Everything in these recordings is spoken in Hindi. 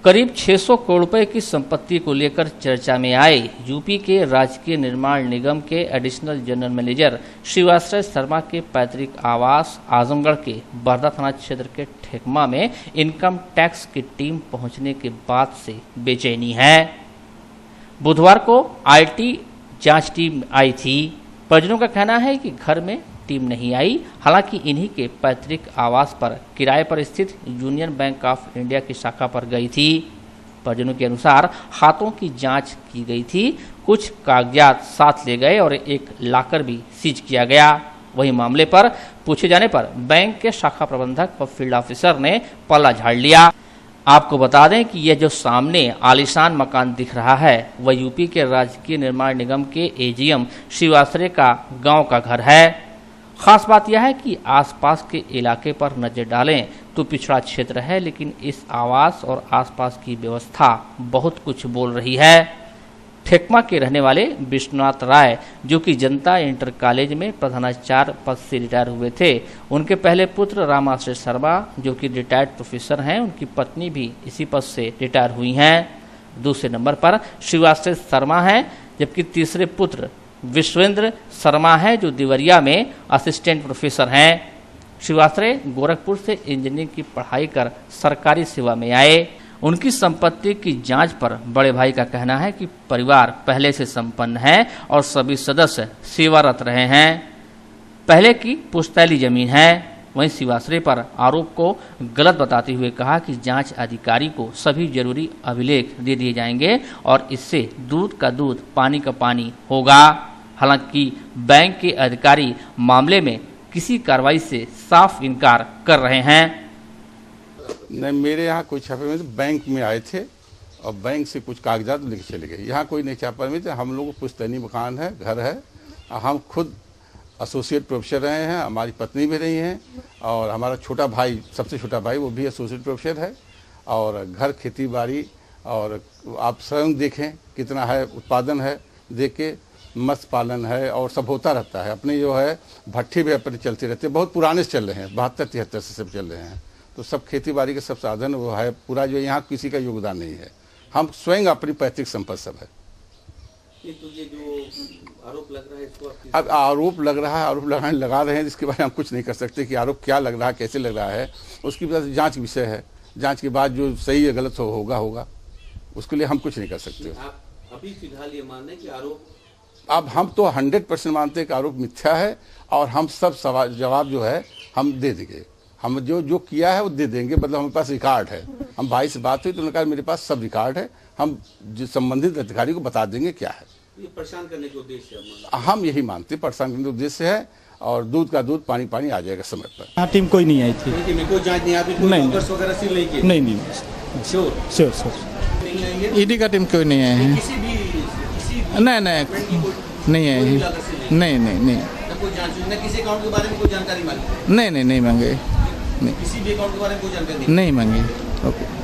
करीब 600 करोड़ रुपए की संपत्ति को लेकर चर्चा में आए यूपी के राजकीय निर्माण निगम के एडिशनल जनरल मैनेजर शिवाश्रय शर्मा के पैतृक आवास आजमगढ़ के बरधा थाना क्षेत्र के ठेकमा में इनकम टैक्स की टीम पहुंचने के बाद से बेचैनी है। बुधवार को आईटी जांच टीम आई थी। परिजनों का कहना है कि घर में टीम नहीं आई, हालांकि इन्हीं के पैतृक आवास पर किराए पर स्थित यूनियन बैंक ऑफ इंडिया की शाखा पर गई थी। परिजनों के अनुसार हाथों की जांच की गई थी, कुछ कागजात साथ ले गए और एक लॉकर भी सीज किया गया। वहीं मामले पर पूछे जाने पर बैंक के शाखा प्रबंधक और फील्ड ऑफिसर ने पल्ला झाड़ लिया। आपको बता दें कि यह जो सामने आलीशान मकान दिख रहा है वह यूपी के राजकीय निर्माण निगम के एजीएम शिवाश्रय का गांव का घर है। खास बात यह है कि आसपास के इलाके पर नजर डालें तो पिछड़ा क्षेत्र है, लेकिन इस आवास और आसपास की व्यवस्था बहुत कुछ बोल रही है। ठेकमा के रहने वाले विश्वनाथ राय, जो कि जनता इंटर कॉलेज में प्रधानाचार्य पद से रिटायर हुए थे, उनके पहले पुत्र रामाश्रय शर्मा, जो कि रिटायर्ड प्रोफेसर हैं, उनकी पत्नी भी इसी पद से रिटायर हुई हैं। दूसरे नंबर पर शिवाश्रय शर्मा हैं, जबकि तीसरे पुत्र विश्वेंद्र शर्मा है, जो देवरिया में असिस्टेंट प्रोफेसर हैं। शिवाश्रय गोरखपुर से इंजीनियरिंग की पढ़ाई कर सरकारी सेवा में आए। उनकी संपत्ति की जांच पर बड़े भाई का कहना है कि परिवार पहले से संपन्न है और सभी सदस्य सेवारत रहे हैं। पहले की पुश्तैनी जमीन है। वहीं शिवाश्रय पर आरोप को गलत बताते हुए कहा कि जांच अधिकारी को सभी जरूरी अभिलेख दे दिए जाएंगे और इससे दूध का दूध पानी का पानी होगा। हालांकि बैंक के अधिकारी मामले में किसी कार्रवाई से साफ इनकार कर रहे हैं। नहीं, मेरे यहाँ कोई छापे में बैंक में आए थे और बैंक से कुछ कागजात लेके चले गए। यहाँ कोई नहीं छापा में थे। हम लोग को पुश्तैनी मकान है, घर है। हम खुद एसोसिएट प्रोफेसर रहे हैं, हमारी पत्नी भी रही हैं और हमारा छोटा भाई, सबसे छोटा भाई, वो भी एसोसिएट प्रोफेसर है। और घर, खेती बाड़ी, और आप स्वयं देखें कितना है उत्पादन है, देख के मत्स्य पालन है और सब होता रहता है। अपने जो है भट्ठी भी अपने चलते रहते हैं, बहुत पुराने से चल रहे हैं, 72-73 से सब चल रहे हैं। तो सब खेती बाड़ी के सब साधन वो है पूरा, जो यहाँ किसी का योगदान नहीं है। हम स्वयं अपनी पैतृक संपत्ति सब है। तो ये जो आरोप लग रहा है इसको अब आरोप लग रहा है, आरोप लगा रहे हैं, जिसके बारे में हम कुछ नहीं कर सकते कि आरोप क्या लग रहा है, कैसे लग रहा है। उसकी वजह से जांच विषय है। जांच के बाद जो सही है गलत होगा, उसके लिए हम कुछ नहीं कर सकते। आप अभी फिलहाल ये मान रहे हैं कि आरोप, अब हम तो 100% मानते हैं कि आरोप मिथ्या है और हम सब जवाब जो है हम दे देंगे। हम जो किया है वो दे देंगे। मतलब हमारे पास रिकॉर्ड है। हम भाई से बात हुई तो उन्होंने कहा मेरे पास सब रिकॉर्ड है, हम संबंधित अधिकारी को बता देंगे क्या है। ये परेशान करने के उद्देश्य है, हम यही मानते हैं, परेशान करने के उद्देश्य है। और दूध का दूध पानी पानी आ जाएगा समय पर। यहाँ टीम कोई नहीं आई थी। कोई जांच नहीं, आप नहीं, ईडी का टीम कोई नहीं आया है। नहीं आए हैं। नहीं कोई जांच नहीं, किसी अकाउंट के बारे में कोई जानकारी मांगी? नहीं मांगे। किसी भी अकाउंट के बारे में कोई जानकारी नहीं मांगे। ओके।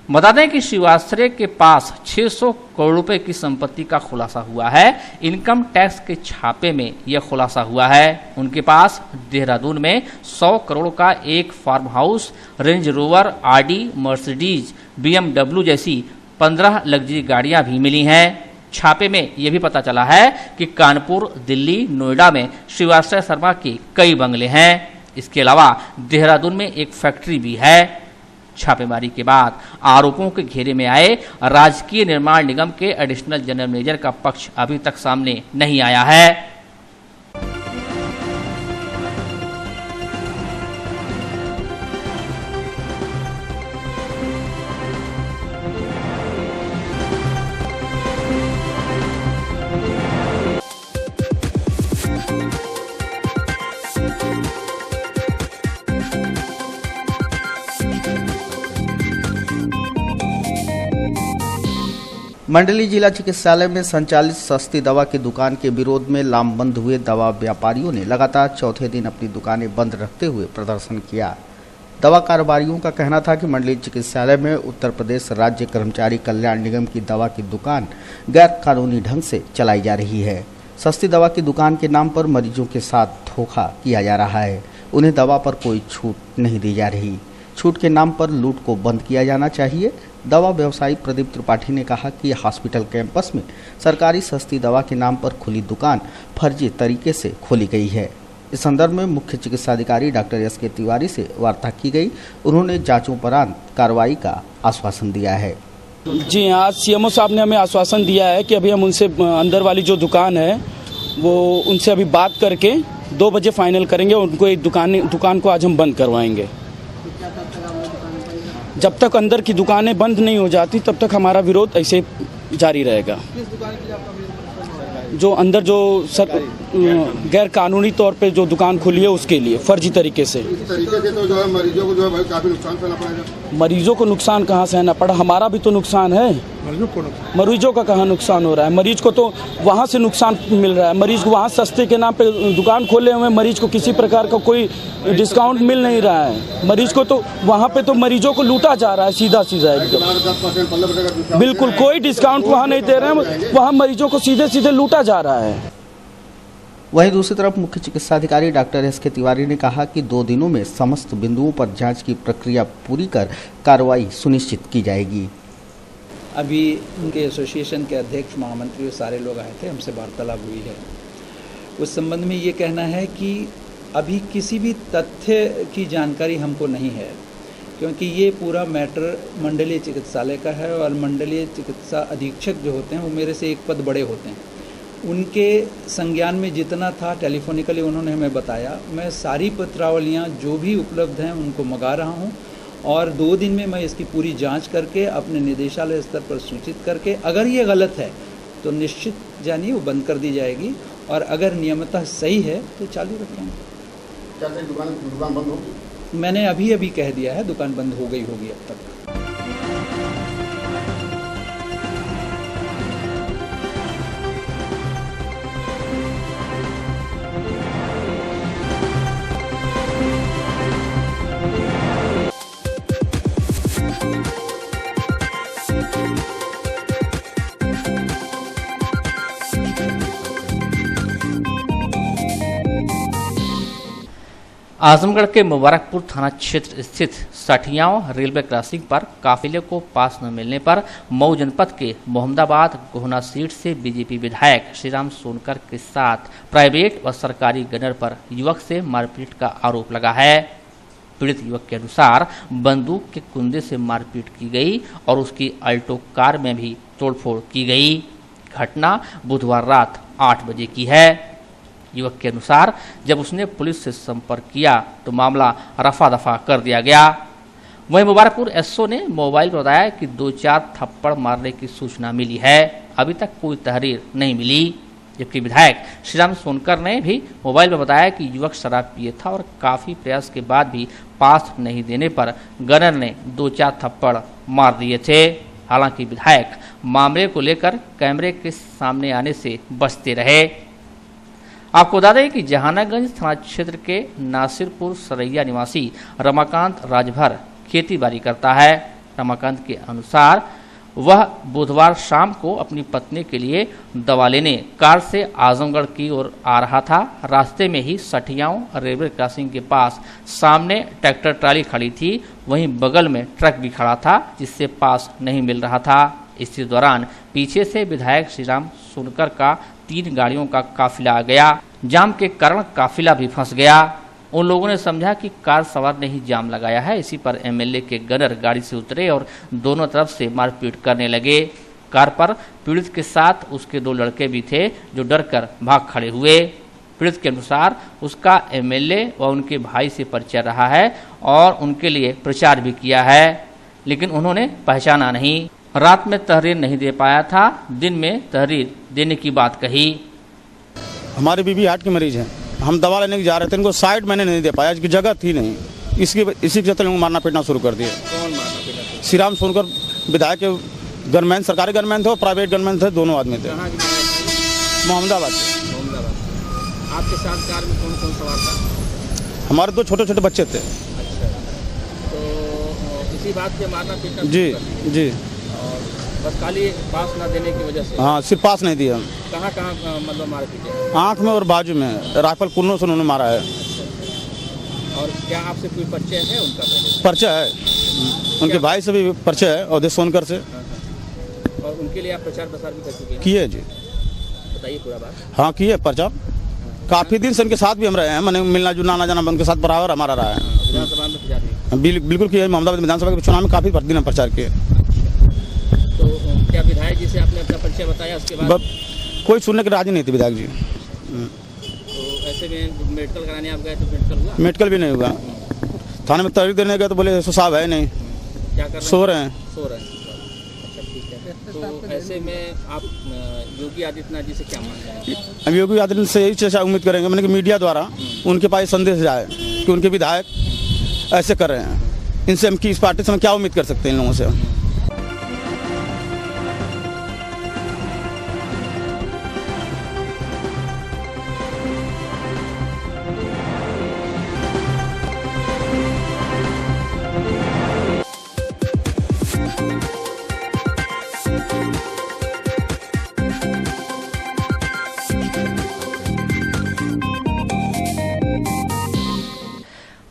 बता दें कि शिवाश्रय के पास 600 करोड़ रुपए की संपत्ति का खुलासा हुआ है। इनकम टैक्स के छापे में यह खुलासा हुआ है। उनके पास देहरादून में 100 करोड़ का एक फार्म हाउस, रेंज रोवर, आडी, मर्सिडीज, BMW जैसी 15 लग्जरी गाड़ियां भी मिली हैं। छापे में यह भी पता चला है कि कानपुर, दिल्ली, नोएडा में शिवाश्रय शर्मा के कई बंगले हैं। इसके अलावा देहरादून में एक फैक्ट्री भी है। छापेमारी के बाद आरोपों के घेरे में आए राजकीय निर्माण निगम के एडिशनल जनरल मैनेजर का पक्ष अभी तक सामने नहीं आया है। मंडली जिला चिकित्सालय में संचालित सस्ती दवा की दुकान के विरोध में लामबंद हुए दवा व्यापारियों ने लगातार चौथे दिन अपनी दुकानें बंद रखते हुए प्रदर्शन किया। दवा कारोबारियों का कहना था कि मंडली चिकित्सालय में उत्तर प्रदेश राज्य कर्मचारी कल्याण निगम की दवा की दुकान गैर कानूनी ढंग से चलाई जा रही है। सस्ती दवा की दुकान के नाम पर मरीजों के साथ धोखा किया जा रहा है। उन्हें दवा पर कोई छूट नहीं दी जा रही। छूट के नाम पर लूट को बंद किया जाना चाहिए। दवा व्यवसायी प्रदीप त्रिपाठी ने कहा कि हॉस्पिटल कैंपस में सरकारी सस्ती दवा के नाम पर खुली दुकान फर्जी तरीके से खोली गई है। इस संदर्भ में मुख्य चिकित्साधिकारी डॉक्टर एस.के. तिवारी से वार्ता की गई। उन्होंने जांचोपरांत कार्रवाई का आश्वासन दिया है। जी, आज सीएमओ साहब ने हमें आश्वासन दिया है कि अभी हम उनसे अंदर वाली जो दुकान है वो उनसे अभी बात करके 2 बजे फाइनल करेंगे। उनको एक दुकान को आज हम बंद करवाएंगे। जब तक अंदर की दुकानें बंद नहीं हो जाती तब तक हमारा विरोध ऐसे जारी रहेगा। जो अंदर जो गैर कानूनी तौर पे जो दुकान खुली है उसके लिए फर्जी तरीके से इस तरीके से तो जो है मरीजों को जो है भाई काफी नुकसान सहना पड़ेगा। मरीजों को नुकसान कहाँ सहना पड़ा, हमारा भी तो नुकसान है। मरीजों का कहाँ नुकसान हो रहा है? मरीज को तो वहाँ से नुकसान मिल रहा है। मरीज को वहाँ सस्ते के नाम पे दुकान खोले हुए, मरीज को किसी प्रकार का कोई डिस्काउंट मिल नहीं रहा है। मरीज को तो वहाँ पे तो मरीजों को लूटा जा रहा है सीधा एकदम। बिल्कुल कोई डिस्काउंट वहाँ नहीं दे रहे हैं, वहाँ मरीजों को सीधे लूटा जा रहा है। वहीं दूसरी तरफ मुख्य चिकित्साधिकारी डॉक्टर एस.के. तिवारी ने कहा कि 2 दिनों में समस्त बिंदुओं पर जांच की प्रक्रिया पूरी कर कार्रवाई सुनिश्चित की जाएगी। अभी उनके एसोसिएशन के अध्यक्ष, महामंत्री और सारे लोग आए थे, हमसे वार्तालाप हुई है। उस संबंध में ये कहना है कि अभी किसी भी तथ्य की जानकारी हमको नहीं है, क्योंकि ये पूरा मैटर मंडलीय चिकित्सालय का है और मंडलीय चिकित्सा अधीक्षक जो होते हैं वो मेरे से एक पद बड़े होते हैं। उनके संज्ञान में जितना था टेलीफोनिकली उन्होंने हमें बताया। मैं सारी पत्रावलियाँ जो भी उपलब्ध हैं उनको मंगा रहा हूँ और 2 दिन में मैं इसकी पूरी जांच करके अपने निदेशालय स्तर पर सूचित करके अगर ये गलत है तो निश्चित जानिए वो बंद कर दी जाएगी और अगर नियमितः सही है तो चालू रखेंगे। क्या दुकान बंद होगी? मैंने अभी कह दिया है दुकान बंद हो गई होगी अब तक। आजमगढ़ के मुबारकपुर थाना क्षेत्र स्थित सठियाओं रेलवे क्रॉसिंग पर काफिले को पास न मिलने पर मऊ जनपद के मोहम्मदाबाद गोहना सीट से बीजेपी विधायक श्रीराम सोनकर के साथ प्राइवेट व सरकारी गनर पर युवक से मारपीट का आरोप लगा है। पीड़ित युवक के अनुसार बंदूक के कुंदे से मारपीट की गई और उसकी अल्टो कार में भी तोड़फोड़ की गई। घटना बुधवार रात 8 बजे की है। युवक के अनुसार जब उसने पुलिस से संपर्क किया तो मामला रफा दफा कर दिया गया। वहीं मुबारकपुर एसओ ने मोबाइल पर बताया कि 2-4 थप्पड़ मारने की सूचना मिली है। अभी तक कोई तहरीर नहीं मिली। जबकि विधायक श्रीराम सोनकर ने भी मोबाइल पर बताया कि युवक शराब पिए था और काफी प्रयास के बाद भी पास नहीं देने पर गनर ने 2-4 थप्पड़ मार दिए थे। हालांकि विधायक मामले को लेकर कैमरे के सामने आने से बचते रहे। आपको बता दें कि जहानागंज थाना क्षेत्र के नासिरपुर सरैया निवासी रमाकांत राजभर खेती बाड़ी करता है। रमाकांत के अनुसार वह बुधवार शाम को अपनी पत्नी के लिए दवा लेने कार से आजमगढ़ की ओर आ रहा था। रास्ते में ही सठियाओं रेलवे क्रॉसिंग के पास सामने ट्रैक्टर ट्राली खड़ी थी, वहीं बगल में ट्रक भी खड़ा था जिससे पास नहीं मिल रहा था। इसी दौरान पीछे से विधायक श्रीराम सोनकर का 3 गाड़ियों का काफिला आ गया। जाम के कारण काफिला भी फंस गया। उन लोगों ने समझा कि कार सवार ने ही जाम लगाया है। इसी पर एमएलए के गनर गाड़ी से उतरे और दोनों तरफ से मारपीट करने लगे। कार पर पीड़ित के साथ उसके 2 लड़के भी थे जो डरकर भाग खड़े हुए। पीड़ित के अनुसार उसका एमएलए व उनके भाई से परिचय रहा है और उनके लिए प्रचार भी किया है, लेकिन उन्होंने पहचाना नहीं। रात में तहरीर नहीं दे पाया था, दिन में तहरीर देने की बात कही। हमारे बीबी हार्ट के मरीज हैं, हम दवा लेने के जा रहे थे, इनको साइड मैंने नहीं दे पाया, इसकी जगह थी नहीं। इसी के चलते लोग मारना पीटना शुरू कर दिए। कौन मारना पीटा? श्रीराम सोनकर विधायक के गनमैन, सरकारी गनमैन थे और प्राइवेट गनमैन थे, दोनों आदमी थे। कहाँ की? मोहम्मदाबाद से। मोहम्मदाबाद। आपके साथ कार में कौन कौन सवार था? हमारे 2 छोटे छोटे बच्चे थे। अच्छा, तो इसी बात पे मारना पीटना? जी। बस खाली पास ना देने की वजह से? हाँ, सिर्फ पास नहीं दिया। कहाँ मतलब मार पीटे? आँख में और बाजू में राइफल कुन्नों से उन्होंने मारा है। और क्या आपसे कोई परिचय है उनका पहले? परिचय है, उनके भाई से भी परिचय है अवधेश सोनकर से। और उनके लिए आप प्रचार प्रसार भी कर चुके हैं? किए जी। बताइए पूरा बात। हाँ किए प्रचार, काफ़ी दिन से उनके साथ भी हम रहे हैं, मैंने मिलना जुलना आना जाना उनके साथ बराबर हमारा रहा है। विधानसभा में प्रचार नहीं? बिल्कुल किया, मोहम्मदाबाद विधानसभा के चुनाव में काफ़ी दिन हम प्रचार किए। तो क्या विधायक जी से आपने अपना परिचय बताया उसके बाद? कोई सुनने के राजी नहीं थे विधायक जी। तो ऐसे में मेडिकल कराने आप गए तो मेडिकल हुआ? मेडिकल भी नहीं हुआ, थाने में तहरीर देने गए तो बोले साहब है नहीं, क्या कर रहे हैं? सो रहे हैं। अच्छा ठीक है। तो ऐसे में आप योगी आदित्यनाथ जी से क्या मांग रहे हैं? अब योगी आदित्यनाथ से यही चर्चा उम्मीद करेंगे मैंने कि मीडिया द्वारा उनके पास संदेश जाए कि उनके विधायक ऐसे कर रहे हैं, इनसे हम इस पार्टी से हम क्या उम्मीद कर सकते हैं इन लोगों से।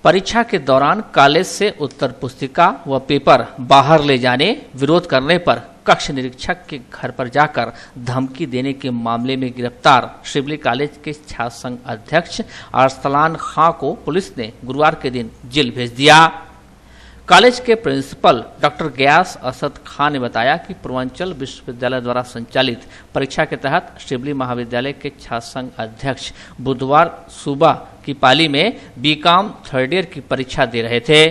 परीक्षा के दौरान कॉलेज से उत्तर पुस्तिका व पेपर बाहर ले जाने, विरोध करने पर कक्ष निरीक्षक के घर पर जाकर धमकी देने के मामले में गिरफ्तार शिवली कॉलेज के छात्र संघ अध्यक्ष अरसलान खां को पुलिस ने गुरुवार के दिन जेल भेज दिया। कॉलेज के प्रिंसिपल डॉक्टर गयास असद खान ने बताया कि पूर्वांचल विश्वविद्यालय द्वारा संचालित परीक्षा के तहत शिवली महाविद्यालय के छात्र संघ अध्यक्ष बुधवार सुबह की पाली में बीकॉम थर्ड ईयर की परीक्षा दे रहे थे।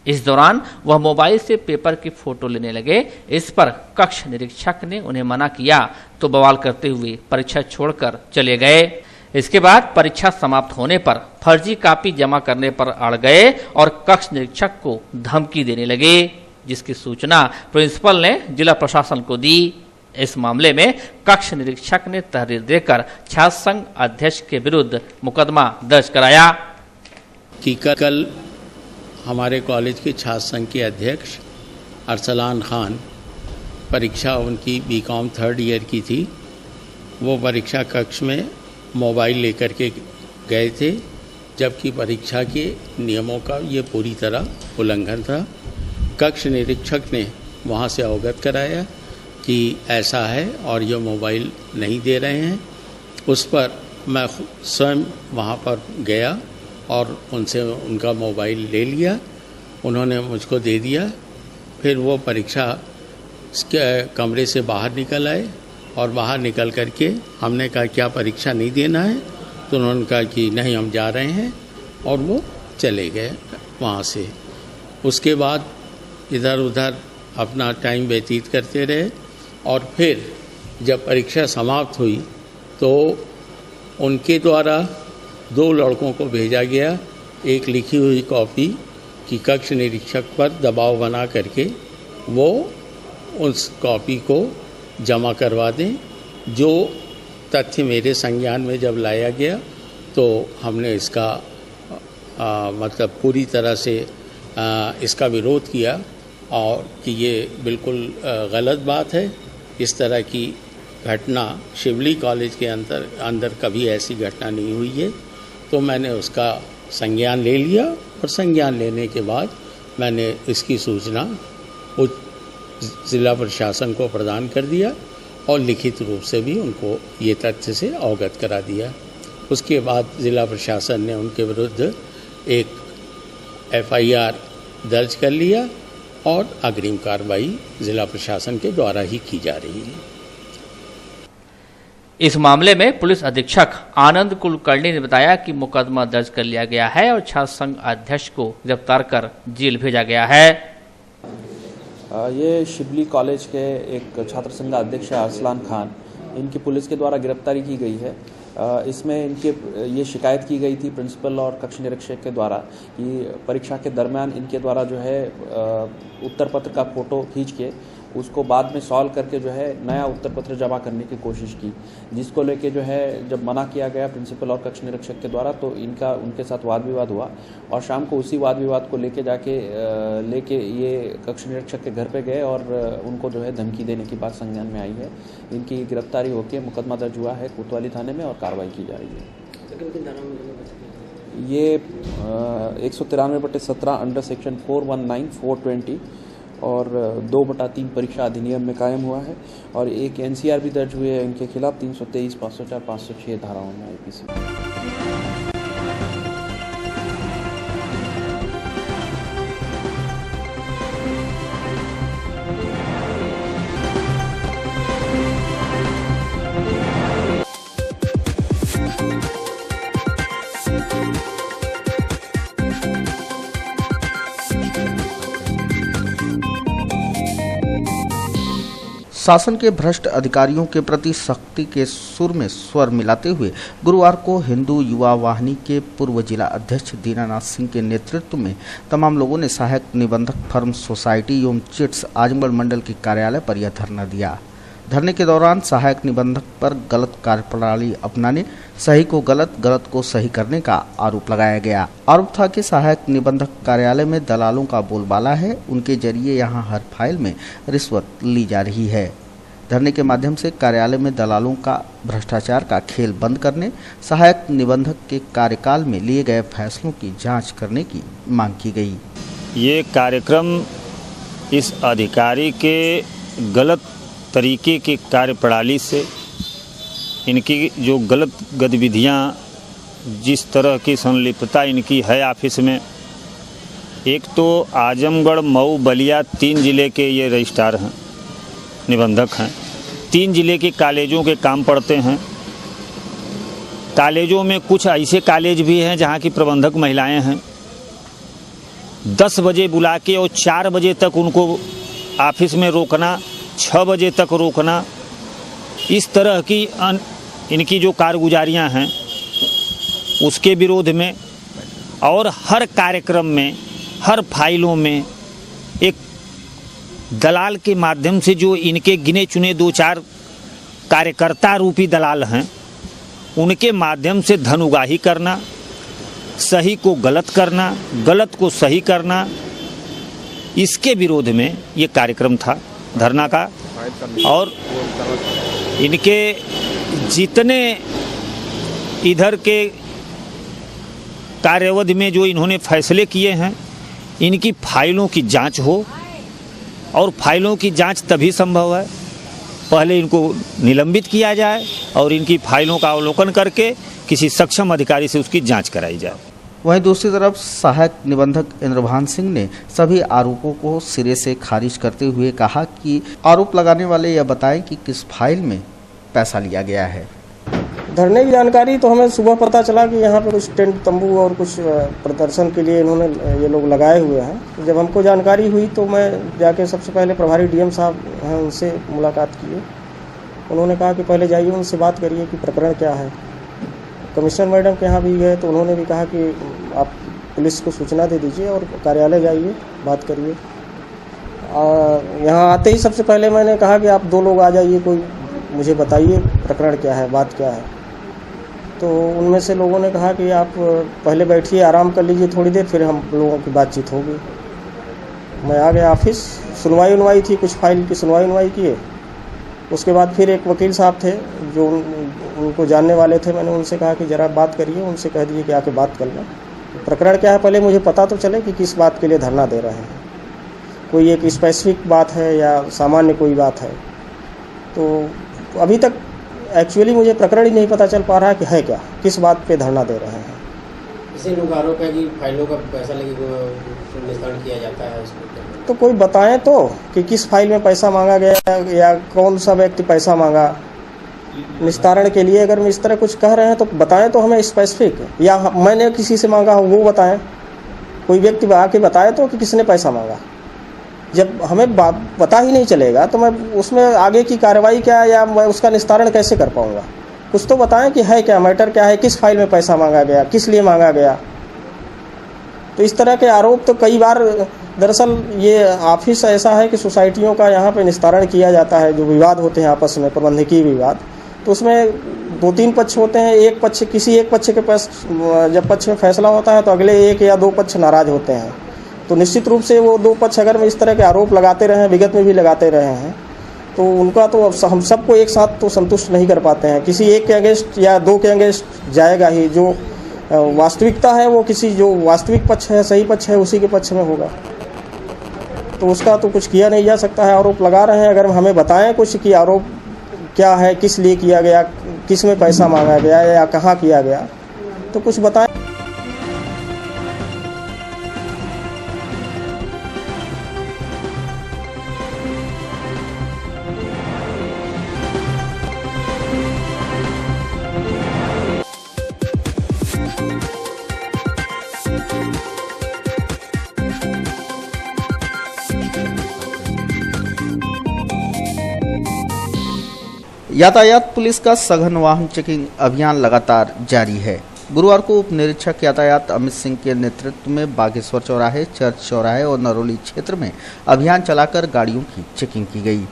इस दौरान वह मोबाइल से पेपर की फोटो लेने लगे। इस पर कक्ष निरीक्षक ने उन्हें मना किया तो बवाल करते हुए परीक्षा छोड़कर चले गए। इसके बाद परीक्षा समाप्त होने पर फर्जी कॉपी जमा करने पर अड़ गए और कक्ष निरीक्षक को धमकी देने लगे, जिसकी सूचना प्रिंसिपल ने जिला प्रशासन को दी। इस मामले में कक्ष निरीक्षक ने तहरीर देकर छात्र संघ अध्यक्ष के विरुद्ध मुकदमा दर्ज कराया। कि कल हमारे कॉलेज के छात्र संघ के अध्यक्ष अरसलान खान, परीक्षा उनकी बीकॉम थर्ड ईयर की थी, वो परीक्षा कक्ष में मोबाइल लेकर के गए थे, जबकि परीक्षा के नियमों का ये पूरी तरह उल्लंघन था। कक्ष निरीक्षक ने वहाँ से अवगत कराया कि ऐसा है और ये मोबाइल नहीं दे रहे हैं। उस पर मैं स्वयं वहाँ पर गया और उनसे उनका मोबाइल ले लिया, उन्होंने मुझको दे दिया। फिर वो परीक्षा के कमरे से बाहर निकल आए और बाहर निकल करके हमने कहा क्या परीक्षा नहीं देना है, तो उन्होंने कहा कि नहीं हम जा रहे हैं, और वो चले गए वहाँ से। उसके बाद इधर उधर अपना टाइम व्यतीत करते रहे और फिर जब परीक्षा समाप्त हुई तो उनके द्वारा 2 लड़कों को भेजा गया एक लिखी हुई कॉपी कि कक्ष निरीक्षक पर दबाव बना करके वो उस कॉपी को जमा करवा दें। जो तथ्य मेरे संज्ञान में जब लाया गया तो हमने इसका मतलब पूरी तरह से इसका विरोध किया और कि ये बिल्कुल गलत बात है। इस तरह की घटना शिवली कॉलेज के अंदर कभी ऐसी घटना नहीं हुई है। तो मैंने उसका संज्ञान ले लिया और संज्ञान लेने के बाद मैंने इसकी सूचना उच्च जिला प्रशासन को प्रदान कर दिया और लिखित रूप से भी उनको ये तथ्य से अवगत करा दिया। उसके बाद जिला प्रशासन ने उनके विरुद्ध एक FIR दर्ज कर लिया और अग्रिम कार्रवाई जिला प्रशासन के द्वारा ही की जा रही है। इस मामले में पुलिस अधीक्षक आनंद कुलकर्णी ने बताया कि मुकदमा दर्ज कर लिया गया है और छात्र संघ अध्यक्ष को गिरफ्तार कर जेल भेजा गया है। ये शिवली कॉलेज के एक छात्र संघ अध्यक्ष अरसलान खान, इनकी पुलिस के द्वारा गिरफ्तारी की गई है। इसमें इनके ये शिकायत की गई थी प्रिंसिपल और कक्ष निरीक्षक के द्वारा कि परीक्षा के दरमियान इनके द्वारा जो है उत्तर पत्र का फ़ोटो खींच के उसको बाद में सॉल्व करके जो है नया उत्तर पत्र जमा करने की कोशिश की, जिसको लेके जो है जब मना किया गया प्रिंसिपल और कक्ष निरीक्षक के द्वारा तो इनका उनके साथ वाद विवाद हुआ और शाम को उसी वाद विवाद को लेके ये कक्ष निरीक्षक के घर पे गए और उनको जो है धमकी देने की बात संज्ञान में आई है। इनकी गिरफ्तारी होकर मुकदमा दर्ज हुआ है कोतवाली थाने में और कार्रवाई की जा रही है। ये 193/17 अंडर सेक्शन 419, 420 और 2/3 परीक्षा अधिनियम में कायम हुआ है और एक NCR भी दर्ज हुए हैं इनके खिलाफ 323, 504, 506 धाराओं में IPC। शासन के भ्रष्ट अधिकारियों के प्रति सख्ती के सुर में स्वर मिलाते हुए गुरुवार को हिंदू युवा वाहिनी के पूर्व जिला अध्यक्ष दीनानाथ सिंह के नेतृत्व में तमाम लोगों ने सहायक निबंधक फर्म सोसाइटी एवं चिट्स आजमगढ़ मंडल के कार्यालय पर यह धरना दिया। धरने के दौरान सहायक निबंधक पर गलत कार्यप्रणाली अपनाने, सही को गलत, गलत को सही करने का आरोप लगाया गया। आरोप था कि सहायक निबंधक कार्यालय में दलालों का बोलबाला है, उनके जरिए यहां हर फाइल में रिश्वत ली जा रही है। धरने के माध्यम से कार्यालय में दलालों का भ्रष्टाचार का खेल बंद करने, सहायक निबंधक के कार्यकाल में लिए गए फैसलों की जांच करने की मांग की गई। ये कार्यक्रम इस अधिकारी के गलत तरीके की कार्यप्रणाली से, इनकी जो गलत गतिविधियां, जिस तरह की संलिप्तता इनकी है ऑफिस में, एक तो आजमगढ़, मऊ, बलिया 3 जिले के ये रजिस्ट्रार हैं, निबंधक हैं। 3 जिले के कॉलेजों के काम पड़ते हैं। कॉलेजों में कुछ ऐसे कॉलेज भी हैं जहां की प्रबंधक महिलाएं हैं। 10 बजे बुला के और 4 बजे तक उनको ऑफिस में रोकना, 6 बजे तक रोकना, इस तरह की इनकी जो कारगुजारियां हैं उसके विरोध में, और हर कार्यक्रम में, हर फाइलों में एक दलाल के माध्यम से, जो इनके गिने चुने 2-4 कार्यकर्ता रूपी दलाल हैं, उनके माध्यम से धन उगाही करना, सही को गलत करना, गलत को सही करना, इसके विरोध में ये कार्यक्रम था धरना का। और इनके जितने इधर के कार्यावधि में जो इन्होंने फैसले किए हैं, इनकी फाइलों की जांच हो, और फाइलों की जांच तभी संभव है पहले इनको निलंबित किया जाए और इनकी फाइलों का अवलोकन करके किसी सक्षम अधिकारी से उसकी जांच कराई जाए। वहीं दूसरी तरफ सहायक निबंधक इंद्रभान सिंह ने सभी आरोपों को सिरे से खारिज करते हुए कहा कि आरोप लगाने वाले यह बताएं कि किस फाइल में पैसा लिया गया है। धरने की जानकारी तो हमें सुबह पता चला कि यहाँ पे कुछ टेंट, तंबू और कुछ प्रदर्शन के लिए इन्होंने ये लोग लगाए हुए हैं। जब हमको जानकारी हुई तो मैं जाके सबसे पहले प्रभारी DM साहब हैं, उनसे मुलाकात की। उन्होंने कहा कि पहले जाइए, उनसे बात करिए कि प्रकरण क्या है। कमिश्नर मैडम के यहाँ भी गए तो उन्होंने भी कहा कि आप पुलिस को सूचना दे दीजिए और कार्यालय जाइए, बात करिए। यहाँ आते ही सबसे पहले मैंने कहा कि आप 2 लोग आ जाइए, कोई मुझे बताइए प्रकरण क्या है, बात क्या है। तो उनमें से लोगों ने कहा कि आप पहले बैठिए, आराम कर लीजिए थोड़ी देर, फिर हम लोगों की बातचीत होगी। मैं आ गया ऑफिस, सुनवाई थी, कुछ फाइल की सुनवाई किए। उसके बाद फिर एक वकील साहब थे जो उनको जानने वाले थे। मैंने उनसे कहा कि ज़रा बात करिए, उनसे कह दीजिए कि आके बात कर लें, प्रकरण क्या है पहले मुझे पता तो चले कि किस बात के लिए धरना दे रहे हैं। कोई एक स्पेसिफिक बात है या सामान्य कोई बात है। तो अभी तक एक्चुअली मुझे प्रकरण ही नहीं पता चल पा रहा कि है क्या, किस बात पे धरना दे रहे हैं। इसे लोग आरोप है कि फाइलों का पैसा लेके निस्तारण किया जाता है। तो कोई बताएं तो कि किस फाइल में पैसा मांगा गया या कौन सा व्यक्ति पैसा मांगा निस्तारण के लिए। अगर मैं इस तरह कुछ कह रहे हैं तो बताएं तो हमें स्पेसिफिक, या मैंने किसी से मांगा हो वो बताएं। कोई व्यक्ति आके बताए तो कि किसने पैसा मांगा। जब हमें पता ही नहीं चलेगा तो मैं उसमें आगे की कार्रवाई क्या या मैं उसका निस्तारण कैसे कर पाऊंगा। कुछ तो बताएं कि है क्या, मैटर क्या है, किस फाइल में पैसा मांगा गया, किस लिए मांगा गया। तो इस तरह के आरोप तो कई बार, दरअसल ये ऑफिस ऐसा है कि सोसाइटियों का यहाँ पे निस्तारण किया जाता है। जो विवाद होते हैं आपस में, प्रबंधकीय विवाद, तो उसमें 2-3 पक्ष होते हैं। एक पक्ष, किसी एक पक्ष के पास जब पक्ष में फैसला होता है तो अगले 1 या 2 पक्ष नाराज होते हैं। तो निश्चित रूप से वो 2 पक्ष अगर इस तरह के आरोप लगाते रहे, विगत में भी लगाते रहे हैं, तो उनका तो हम सबको एक साथ तो संतुष्ट नहीं कर पाते हैं। किसी एक के अगेंस्ट या 2 के अगेंस्ट जाएगा ही। जो वास्तविकता है वो किसी जो वास्तविक पक्ष है, सही पक्ष है, उसी के पक्ष में होगा। तो उसका तो कुछ किया नहीं जा सकता है। आरोप लगा रहे हैं, अगर हमें बताएं कुछ कि आरोप क्या है, किस लिए किया गया, किस में पैसा मांगा गया या कहाँ किया गया, तो कुछ बताएं। यातायात पुलिस का सघन वाहन चेकिंग अभियान लगातार जारी है। गुरुवार को उप निरीक्षक यातायात अमित सिंह के नेतृत्व में बागेश्वर चौराहे, चर्च चौराहे और नरोली क्षेत्र में अभियान चलाकर गाड़ियों की चेकिंग की गई।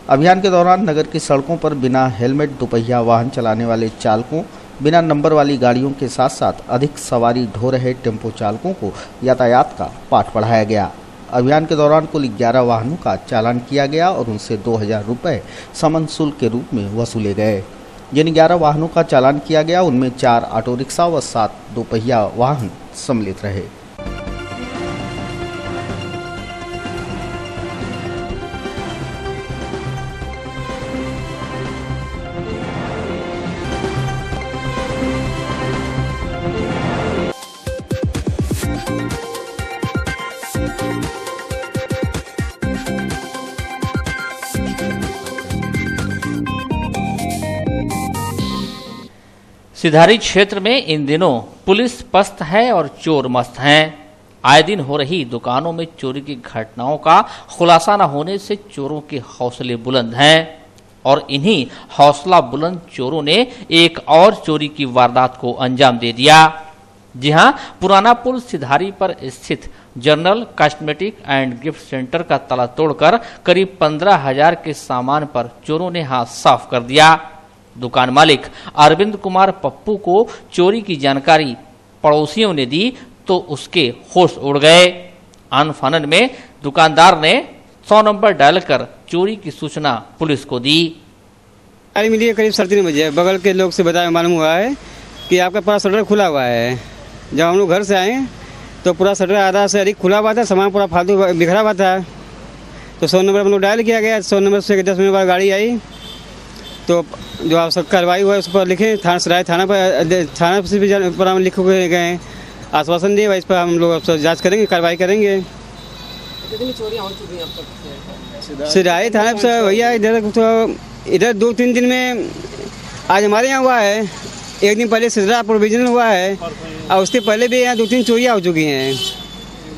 अभियान के दौरान नगर की सड़कों पर बिना हेलमेट दुपहिया वाहन चलाने वाले चालकों, बिना नंबर वाली गाड़ियों के साथ साथ अधिक सवारी ढो रहे टेम्पो चालकों को यातायात का पाठ पढ़ाया गया। अभियान के दौरान कुल 11 वाहनों का चालान किया गया और उनसे 2000 रुपये समन शुल्क के रूप में वसूले गए। जिन 11 वाहनों का चालान किया गया उनमें 4 ऑटो रिक्शा व 7 दोपहिया वाहन सम्मिलित रहे। सिधारी क्षेत्र में इन दिनों पुलिस पस्त है और चोर मस्त हैं। आए दिन हो रही दुकानों में चोरी की घटनाओं का खुलासा न होने से चोरों के हौसले बुलंद हैं और इन्हीं हौसला बुलंद चोरों ने एक और चोरी की वारदात को अंजाम दे दिया। जी हां, पुराना पुल सिधारी पर स्थित general cosmetic and gift centre का ताला तोड़कर करीब 15,000 के सामान पर चोरों ने हाथ साफ कर दिया। दुकान मालिक अरविंद कुमार पप्पू को चोरी की जानकारी पड़ोसियों ने दी तो उसके होश उड़ गए। अनफानन में दुकानदार ने 100 नंबर डायल कर चोरी की सूचना पुलिस को दी। मिली करीब 3:30 बजे बगल के लोग से बताया मालूम हुआ है कि आपका पूरा शटर खुला हुआ है। जब हम लोग घर से आए तो पूरा शटर आधा से अधिक खुला हुआ था, सामान पूरा फालतू बिखरा हुआ था। तो 100 नंबर हम लोग डायल किया गया। 100 नंबर से 10 मिनट बाद गाड़ी आई तो जो आवश्यक कार्रवाई हुआ उस पर लिखे थाना से भी पर हम लिखे हुए गए, आश्वासन दिए। इस पर हम लोग जांच करेंगे, कार्रवाई करेंगे। कितनी चोरियां हो चुकी हैं अब तक? सिधारी थाना से भैया इधर 2-3 दिन में आज हमारे यहाँ हुआ है, एक दिन पहले सिधरा प्रोविजनल हुआ है और उसके पहले भी यहाँ 2-3 चोरियाँ हो चुकी हैं।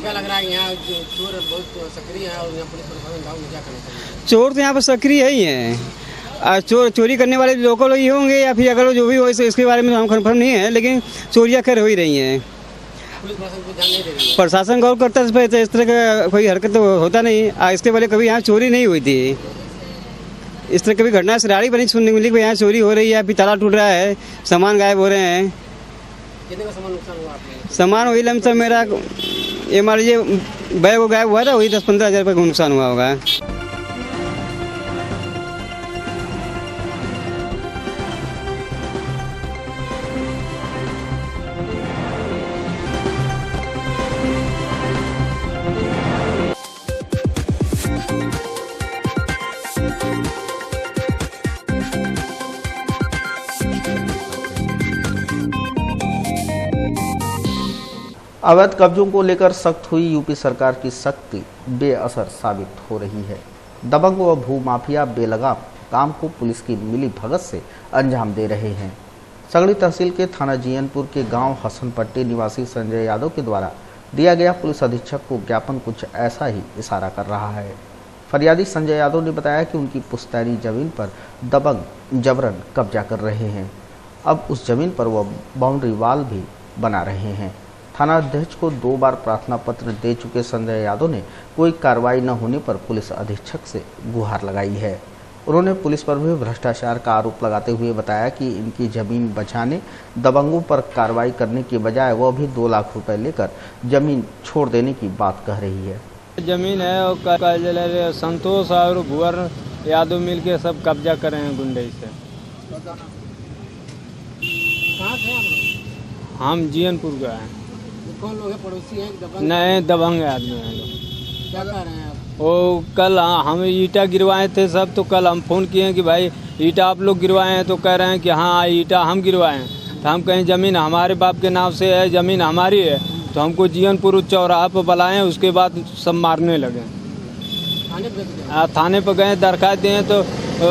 क्या लग रहा है यहाँ चोर बहुत सक्रिय है और यहाँ पुलिस प्रशासन गाँव में क्या करना चाहिए? चोर तो यहाँ पर सक्रिय ही हैं। चोरी करने वाले लोकल ही होंगे या फिर अगर जो भी हो इसके बारे में हम कन्फर्म नहीं है, लेकिन चोरियाँ कर हो ही रही हैं। पुलिस प्रशासन को ध्यान नहीं दे रही है। प्रशासन गौर करता है इस पर, इस तरह का कोई हरकत तो होता नहीं। इसके पहले कभी यहाँ चोरी नहीं हुई थी। इस तरह कभी घटना सिराड़ी बनी सुनने को मिली कि यहाँ चोरी हो रही है, अभी ताला टूट रहा है, सामान गायब हो रहे हैं। कितने का सामान नुकसान हुआ आपने? सामान वही लमसम मेरा ये मान लीजिए बैग वो गायब हुआ था, वही 10-15 हज़ार रुपये का नुकसान हुआ होगा। अवैध कब्जों को लेकर सख्त हुई यूपी सरकार की सख्ती बेअसर साबित हो रही है। दबंग व भूमाफिया बेलगाम काम को पुलिस की मिली भगत से अंजाम दे रहे हैं। सगड़ी तहसील के थाना जीयनपुर के गांव हसनपट्टी निवासी संजय यादव के द्वारा दिया गया पुलिस अधीक्षक को ज्ञापन कुछ ऐसा ही इशारा कर रहा है। फरियादी संजय यादव ने बताया कि उनकी पुश्तैनी जमीन पर दबंग जबरन कब्जा कर रहे हैं। अब उस जमीन पर वह बाउंड्री वाल भी बना रहे हैं। थाना अध्यक्ष को 2 बार प्रार्थना पत्र दे चुके संजय यादव ने कोई कार्रवाई न होने पर पुलिस अधीक्षक से गुहार लगाई है। उन्होंने पुलिस पर भी भ्रष्टाचार का आरोप लगाते हुए बताया कि इनकी जमीन बचाने दबंगों पर कार्रवाई करने के बजाय वह भी 2 लाख रुपए लेकर जमीन छोड़ देने की बात कह रही है। जमीन है और संतोष और भुवर यादव मिल के सब कब्जा कर रहे हैं गुंडे से। कहाँ थे आप लोग? हम जीयनपुर का हैं। कौन लोग हैं, पड़ोसी हैं कि दबंग? नए दबंग आदमी हैं लोग। क्या कह रहे हैं आप? वो कल हम ईटा गिरवाए थे सब, तो कल हम फ़ोन किए कि भाई ईटा आप लोग गिरवाए हैं, तो कह रहे हैं कि हाँ ईटा हम गिरवाए हैं। तो हम कहें ज़मीन हमारे बाप के नाम से है, ज़मीन हमारी है, तो हमको जीयनपुर चौराहा पर बुलाएं। उसके बाद सब मारने लगे। थाने पर गए, दरखास्त दिए, तो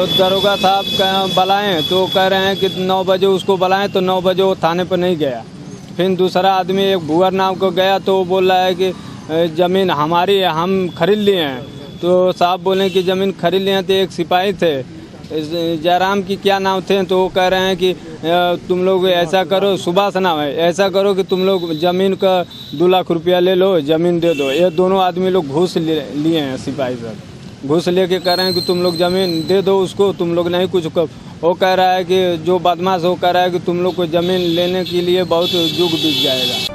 दरोगा साहब बुलाएं तो कह रहे हैं कि 9 बजे उसको बुलाएं, तो 9 बजे वो थाने पर नहीं गया। फिर दूसरा आदमी एक भूअर नाम को गया, तो वो बोल रहा है कि ज़मीन हमारी है, हम खरीद लिए हैं। तो साहब बोले कि ज़मीन खरीद लिए हैं। तो एक सिपाही थे, जयराम की क्या नाम थे, तो वो कह रहे हैं कि तुम लोग ऐसा करो, सुभाष नाम है, ऐसा करो कि तुम लोग ज़मीन का 2 लाख रुपया ले लो, ज़मीन दे दो। ये दोनों आदमी लोग घूस लिए हैं, सिपाही साहब घूस लेके कह रहे हैं कि तुम लोग ज़मीन दे दो उसको, तुम लोग नहीं कुछ कर। वो कह रहा है कि जो बदमाश वो कह रहा है कि तुम लोग को ज़मीन लेने के लिए बहुत युग बीत जाएगा।